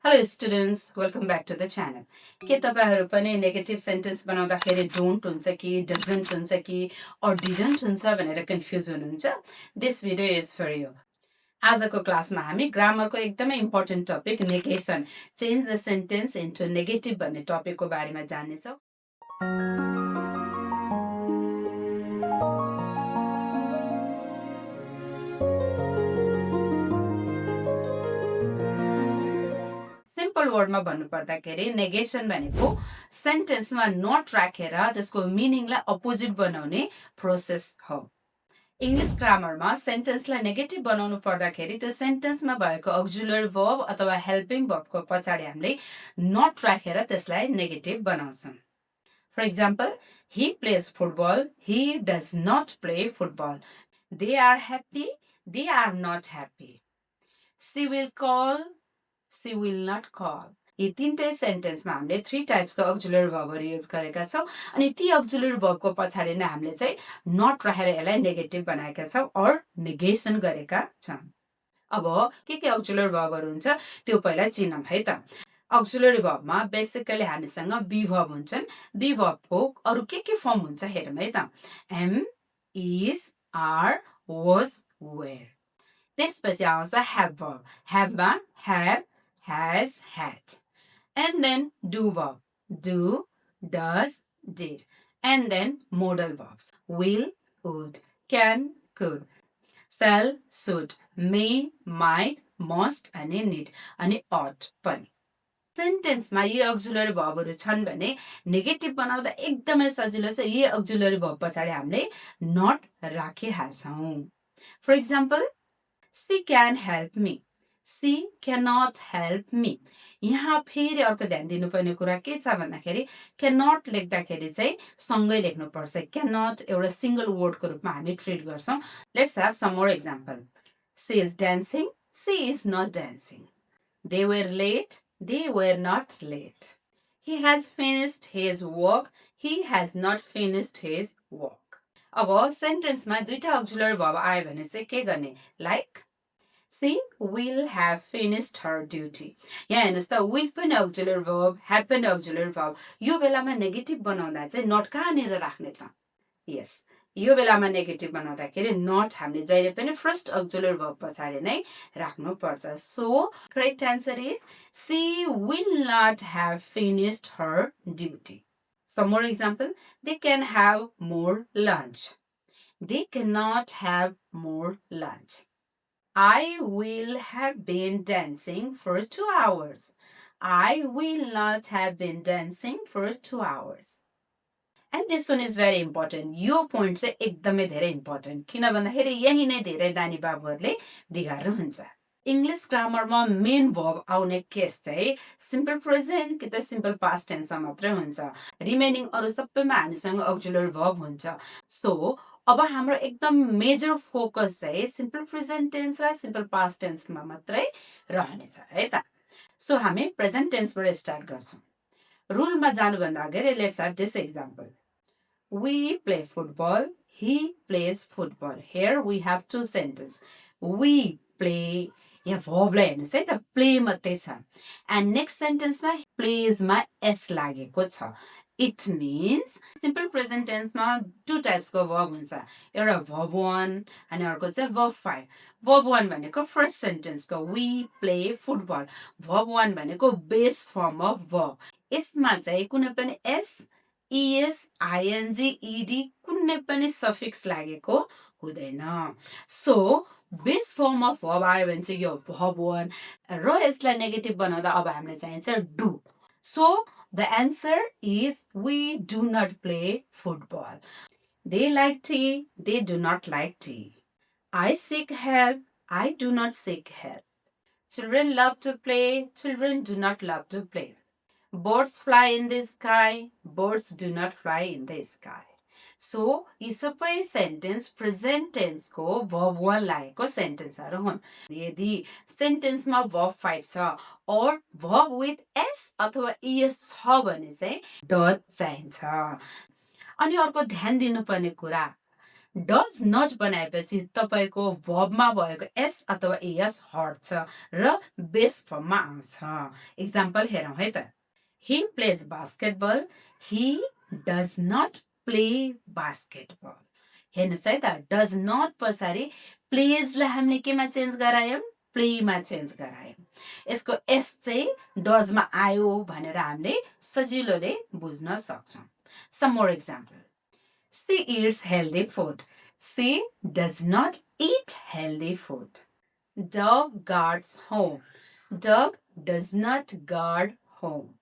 Hello students, welcome back to the channel. के तपाईहरु पनि नेगेटिभ सेन्टेन्स बनाउँदाखेरि डोन्ट हुन्छ कि डजन्ट हुन्छ कि or didn't हुन्छ भनेर कन्फ्युज हुनुहुन्छ? This video is for you. आजको क्लासमा हामी ग्रामरको एकदमै important topic negation, change the sentence into negative भन्ने टपिकको बारेमा जान्नेछौँ। सिम्पल वर्डमा भन्नुपर्दाखेरि नेगेसन भनेको सेन्टेन्समा नट राखेर त्यसको मिनिङलाई अपोजिट बनाउने प्रोसेस हो। इंग्लिश ग्रामरमा सेन्टेन्सलाई नेगेटिभ बनाउनु पर्दाखेरि त्यो सेन्टेन्समा भएको अक्जुलरी वर्ब अथवा हेल्पिङ वर्बको पछाडि हामीले नट राखेर त्यसलाई नेगेटिभ बनाउँछौँ। For example, he plays football, he does not play football. They are happy, they are not happy. She will call, she will not call. यी तीनटै सेन्टेन्समा हामीले 3 टाइप्सको अक्जुलरी वर्बहरु युज गरेका छौं अनि ती अक्जुलरी वर्बको पछाडि नै हामीले चाहिँ नट राखेर यसलाई नेगेटिभ बनाएका छौं और नेगेसन गरेका छौं। अब के अक्जुलरी वर्बहरु हुन्छ त्यो पहिला चिनौं है त। अक्जुलरी वर्बमा बेसिकली हामीसँग बी वर्ब हुन्छन्। बी वर्बको अरु के फर्म हुन्छ हेरौं है त। Am, is, are, was, were. त्यसपछि आउँछ have verb. Have मा have, has, had. And then do verb. Do, does, did. And then modal verbs. Will, would, can, could. Shall, should, may, might, must, अनि need, अनि ought पनि। सेन्टेन्समा यी अक्जुलरी वर्बहरु छन् भने negative बनाउँदा एकदमै सजिलो छ। यी अक्जुलरी वर्ब पछाडि हामीले नट राखिहाल्छौं। For example, she can help me. She cannot help me. यहाँ फेरि अर्को ध्यान दिनुपर्ने कुरा के छ भन्दाखेरि cannot लेख्दाखेरि चाहिँ सँगै लेख्नु पर्छ। cannot एउटा सिंगल वर्डको रूपमा हामी ट्रिट गर्छौं। Let's have some more example. She is dancing. She is not dancing. They were late. They were not late. He has finished his work. He has not finished his work. अब सेन्टेन्समा दुईटा अक्जुलरी verb आयो भने चाहिँ के गर्ने? Like she will have finished her duty. यहाँ हेर्नुस् त, will पनि अक्जुलरी वर्ब, have पनि अक्जुलरी वर्ब। यो बेलामा नेगेटिभ बनाउँदा चाहिँ नट कहाँनिर राख्ने त? यस, यो बेलामा नेगेटिभ बनाउँदाखेरि नट हामीले जहिले पनि फर्स्ट अक्जुलरी वर्ब पछाडि नै राख्नु पर्छ। So correct answer is she will not have finished her duty. Some more example. They can have more lunch. They cannot have more lunch. I will have been dancing for 2 hours. I will not have been dancing for 2 hours. And this one is very important. यो point चाहिँ एकदमै धेरै important. किन भन्दाखेरि यही नै धेरै नानी बाबुहरुले बिगार्नुहुन्छ। इंग्लिश ग्रामरमा मेन वर्ब आउने केस चाहिँ सिम्पल प्रेजेन्ट कि त सिम्पल पास्ट टेन्समा मात्रै हुन्छ। रिमेनिङ अरु सबैमा हामीसँग अक्जुलरी वर्ब हुन्छ। सो अब हाम्रो एकदम मेजर फोकस चाहिँ सिम्पल प्रेजेन्ट टेन्स र सिम्पल पास्ट टेन्समा मात्रै रहनेछ है त। सो हामी प्रेजेन्ट टेन्सबाट स्टार्ट गर्छौं। रुलमा जानुभन्दा अगाडि let's have this example. We play football. He plays football. Here we have two sentences. We play. यहाँ भर्बलाई हेर्नुस् है त, प्ले मात्रै छ। एन्ड नेक्स्ट सेन्टेन्समा प्लेजमा एस लागेको छ। इट मीन्स सिम्पल प्रेजेन्ट टेन्समा 2 टाइप्सको वर्ब हुन्छ। एउटा verb 1 अनि अर्को चाहिँ verb 5। verb 1 भनेको first सेन्टेन्सको we play football। verb 1 भनेको बेस फर्म अफ verb। यसमा चाहिँ कुनै पनि एस, es, ing, ed कुनै पनि सफिक्स लागेको हुँदैन। So base form of verb आयो भने चाहिँ यो verb 1 र यसलाई नेगेटिभ बनाउँदा अब हामीलाई चाहिन्छ do. So the answer is we do not play football. They like tea, they do not like tea. I seek help, I do not seek help. Children love to play, children do not love to play. Birds fly in the sky, birds do not fly in the sky. So यी सबै sentence present टेन्सको verb 1 लागेको सेन्टेन्सहरु हुन्। यदि सेन्टेन्समा verb 5 छ और verb with s अथवा es छ भने चाहिँ डज चाहिन्छ। अनि अर्को ध्यान दिनुपर्ने कुरा, डज नट बनाएपछि तपाईको भर्बमा भएको एस अथवा एस हट्छ र बेस फर्ममा आउँछ एक्जाम्पल हेरौँ है त he plays basketball he does not play basketball हेर्नुहोस् है त डज नट पछाडि प्लेजलाई हामीले केमा चेन्ज गरायौँ प्लेमा चेन्ज गरायौँ यसको एस चाहिँ डजमा आयो भनेर हामीले सजिलोले बुझ्न सक्छौँ some more example She eats healthy food. She does not eat healthy food. Dog guards home. Dog does not guard home.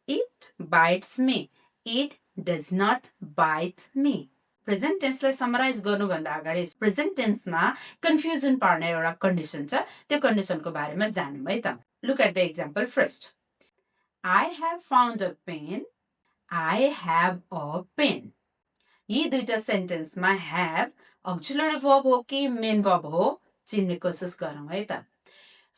It bites me. It does not bite me. Present टेन्सलाई summarise गर्नुभन्दा अगाडि present टेन्समा confusion पार्ने एउटा condition छ त्यो कन्डिसनको बारेमा जानौँ है त look at the example first I have found a pen I have a pen यी दुईटा सेन्टेन्समा have auxiliary verb हो कि मेन verb हो चिन्ने कोसिस गरौँ है त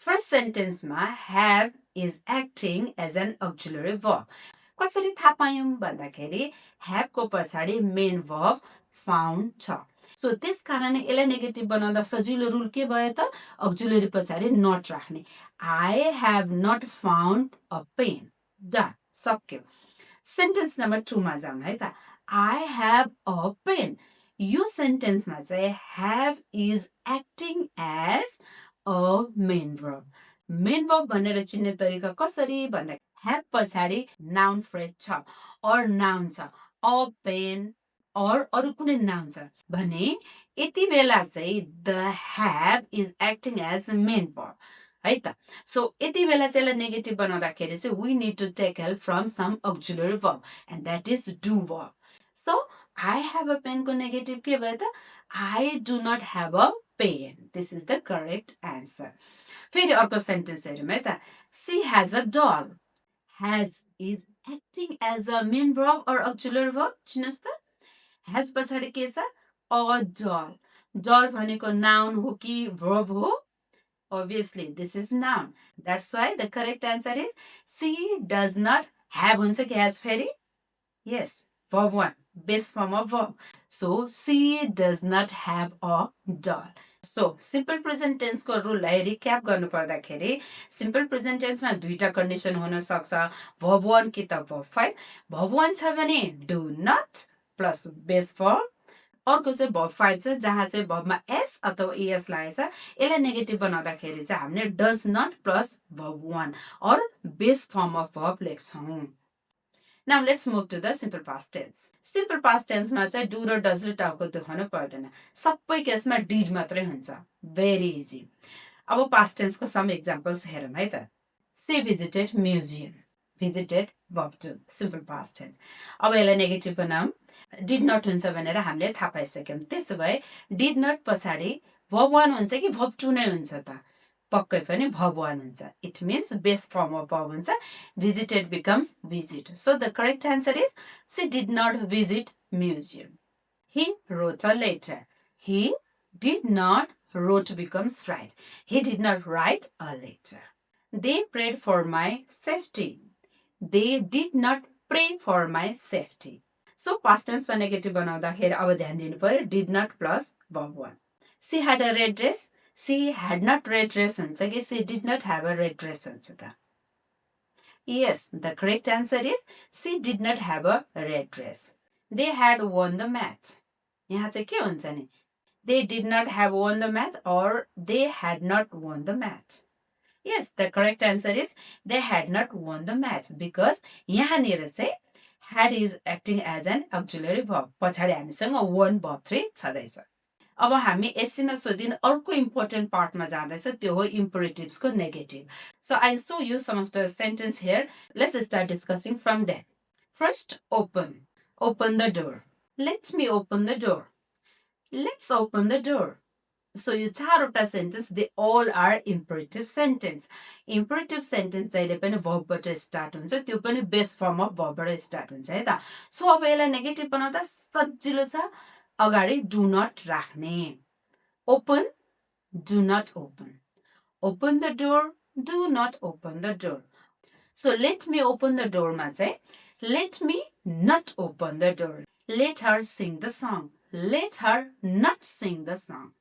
first सेन्टेन्समा have is acting as an auxiliary verb कसरी थाहा पायौँ भन्दाखेरि have को पछाडि मेन verb found छ सो त्यस कारणले यसलाई नेगेटिभ बनाउँदा सजिलो रुल के भयो त auxiliary पछाडि not राख्ने I have not found a pen done सक्यो सेन्टेन्स नम्बर 2 मा जाउँ है त I have a pen. यो सेन्टेन्समा चाहिँ have is acting as a main verb. Main verb भनेर चिन्ने तरिका कसरी भन्दा have पछाडि noun phrase छ or noun छ a pen or अरु कुनै noun छ भने यति बेला चाहिँ the have is acting as main verb. है त सो यति बेला चाहिँ यसलाई नेगेटिभ बनाउँदाखेरि चाहिँ we need to take help from some auxiliary verb and that is do verb. So, I have a pen को negative के भयो त I do not have a pen. This is the correct answer. फेरि अर्को sentence हेरौँ है त She has a doll. Has is acting as a main verb or auxiliary verb. चिन्नुहोस् त has पछाडि के छ a doll. Doll भनेको noun हो कि verb हो Obviously, this is noun. That's why the correct answer is she does not have हुन्छ कि has फेरि Yes, verb 1. Base form of verb. So, she does not have a doll. So, simple present tense को रुललाई recap गर्नु पर्दाखेरि simple present tense मा दुईटा condition हुन सक्छ verb 1 कि त verb 5 verb 1 छ भने do not plus base form अर्को चाहिँ verb 5 छ जहाँ चाहिँ verb मा s अथवा es लागेछ यसलाई नेगेटिभ बनाउँदाखेरि चाहिँ हामीले does not plus verb 1 or base form of verb लेख्छौं Now let's move to the simple past tense. Simple past tense मा चाहिँ do र does र टाउको दुखाउनु पर्दैन सबै केसमा did मात्रै हुन्छ very easy अब past tense को some examples हेरौँ है त She visited museum visited verb 2 simple past tense अब यसलाई नेगेटिभ बनाऊँ did not हुन्छ भनेर हामीले थाहा पाइसक्यौं त्यसो भए did not पछाडि verb 1 हुन्छ कि verb 2 नै हुन्छ त पक्कै पनि verb 1 हुन्छ it means base form of verb हुन्छ visited becomes visit so the correct answer is she did not visit museum he wrote a letter he did not wrote becomes right he did not write a letter they prayed for my safety they did not pray for my safety so past tense मा negative बनाउँदाखेरि अब ध्यान दिनु पर्यो did not plus verb 1 she had a red dress She had not red dress हुन्छ कि she did not have a red dress हुन्छ त Yes, the correct answer is she did not have a red dress. They had won the match. यहाँ चाहिँ के हुन्छ नि They did not have won the match or they had not won the match. Yes, the correct answer is they had not won the match because यहाँनिर चाहिँ had is acting as an auxiliary verb. पछाडि हामीसँग won verb 3 छँदैछ अब हामी एससीमा सोधिन अर्को important पार्टमा जाँदैछ त्यो हो इम्पेरेटिभ्स को negative so I show you some of the sentence here let's start discussing from there first open the door let's me open the door let's open the door so यो चारवटा sentence they all are imperative sentence imperative sentence जहिले पनि भर्बबाट start हुन्छ त्यो पनि base form of भर्बबाट start हुन्छ है त सो अब यसलाई नेगेटिभ बनाउँदा सजिलो छ अगाडि do not राख्ने open do not open the door do not open the door so let me open the door मा चाहिँ let me not open the door let her sing the song let her not sing the song.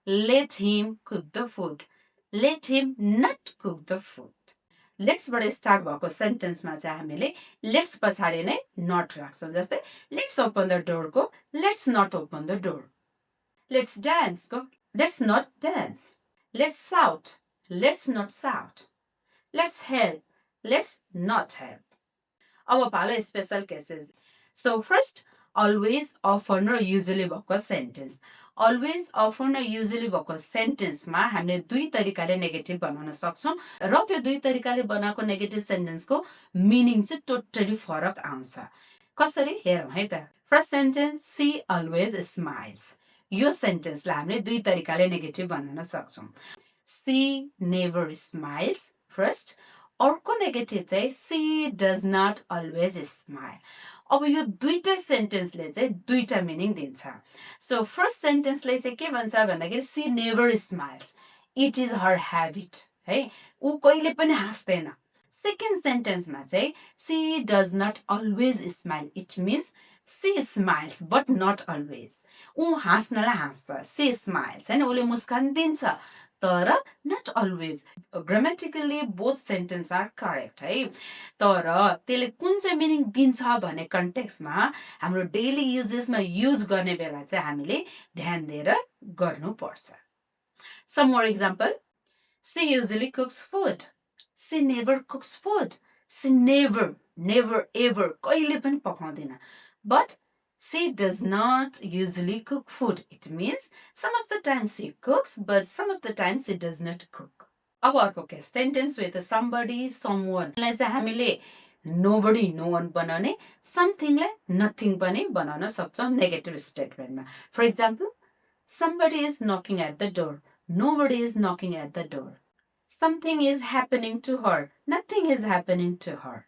Let him cook the food. Let him not cook the food. Let's बाट start भएको सेन्टेन्समा चाहिँ हामीले let's पछाडि नै not राख्छौँ जस्तै let's open the डोरको let's not open the door let's डान्सको let's not dance let's shout let's not shout let's help let's not help अब पालो special cases so first always often र युजली भएको सेन्टेन्स अलवेज अफन र usually भएको सेन्टेन्समा हामीले दुई तरिकाले नेगेटिभ बनाउन सक्छौँ र त्यो दुई तरिकाले बनाएको नेगेटिभ सेन्टेन्सको मिनिङ चाहिँ टोटली फरक आउँछ कसरी हेरौँ है त first sentence she always smiles यो सेन्टेन्सलाई हामीले दुई तरिकाले नेगेटिभ बनाउन सक्छौँ सी नेभर स्माइल्स फर्स्ट अर्को नेगेटिभ चाहिँ she does not always smile अब यो दुईटा सेन्टेन्सले चाहिँ दुईटा मिनिङ दिन्छ सो फर्स्ट सेन्टेन्सले चाहिँ के भन्छ भन्दाखेरि she never smiles it is her habit है ऊ कहिले पनि हाँस्दैन सेकेन्ड सेन्टेन्समा चाहिँ she does not always smile it means she smiles but not always ऊ हाँस्नलाई हाँस्छ सी स्माइल्स होइन उसले मुस्कान दिन्छ तर not always grammatically both sentence are correct है तर त्यसले कुन चाहिँ मिनिङ दिन्छ भन्ने कन्टेक्स्टमा हाम्रो डेली युजेसमा युज गर्ने बेला चाहिँ हामीले ध्यान दिएर गर्नुपर्छ some more example she usually cooks food she never cooks food she never never ever कहिले पनि पकाउँदैन but she does not usually cook food. It means some of the times she cooks, but some of the times she does not cook. अब अर्को के sentence with somebody, someone लाई चाहिँ हामीले nobody, no one बनाउने something लाई nothing पनि बनाउन सक्छौँ negative statement मा. For example, somebody is knocking at the door. Nobody is knocking at the door. Something is happening to her. Nothing is happening to her.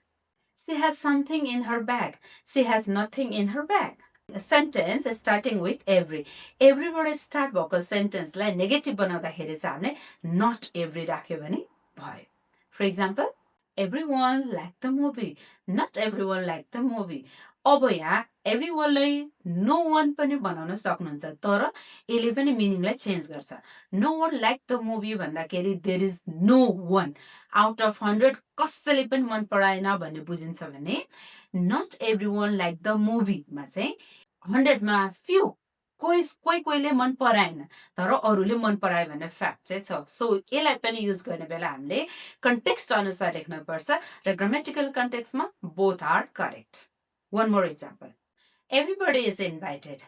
She has something in her bag. She has nothing in her bag. A sentence starting with every. Everyबाट start भएको sentence लाई negative बनाउँदाखेरि चाहिँ हामीले not every राख्यो भने भयो. For example, everyone liked the movie. Not everyone liked the movie. अब यहाँ everyone लाई no one पनि बनाउन सक्नुहुन्छ तर यसले पनि मिनिङलाई चेन्ज गर्छ no one liked the movie भन्दाखेरि there is no one out of 100 कसैले पनि मन पराएन भन्ने बुझिन्छ भने not everyone liked the movie मा चाहिँ 100 मा few कोहीले मन पराएन तर अरूले मन परायो भन्ने फ्याक्ट चाहिँ छ सो यसलाई पनि युज गर्ने बेला हामीले कन्टेक्स्ट अनुसार लेख्न पर्छ र ग्रामेटिकल कन्टेक्स्टमा both are correct One more example. Everybody is invited.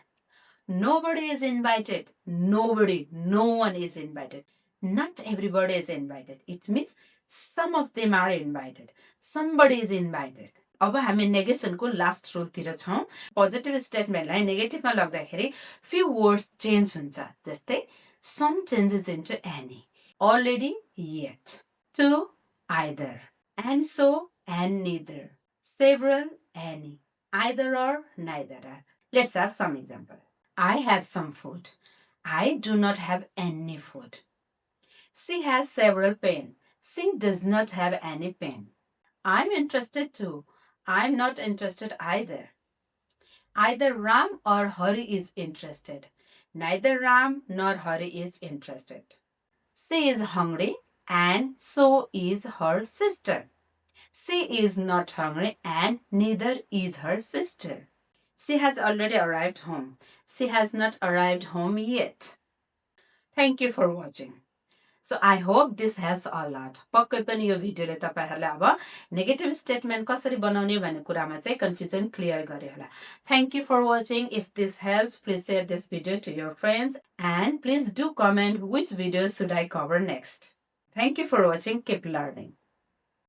Nobody is invited. Nobody, no one is invited. Not everybody is invited. It means some of them are invited. Somebody is invited. अब हामी नेगेसनको last रुलतिर छौँ positive स्टेटमेन्टलाई नेगेटिभमा लग्दाखेरि few words change हुन्छ जस्तै some changes into any, already, yet, to, either, and so, and neither, several, any, either or, neither are. Let's have some example. I have some food. I do not have any food. She has several pens. She does not have any pen. I'm interested too. I'm not interested either. Either Ram or Hari is interested. Neither Ram nor Hari is interested. She is hungry and so is her sister. She is not hungry and neither is her sister. She has already arrived home. She has not arrived home yet. Thank you for watching. So I hope this helps a lot. पक्कै पनि यो भिडियोले तपाईहरुलाई अब negative statement कसरी बनाउने भन्ने कुरामा चाहिँ कन्फ्युजन क्लियर गर्यो होला. Thank you for watching. If this helps, please share this video to your friends and please do comment which video should I cover next. Thank you for watching. Keep learning.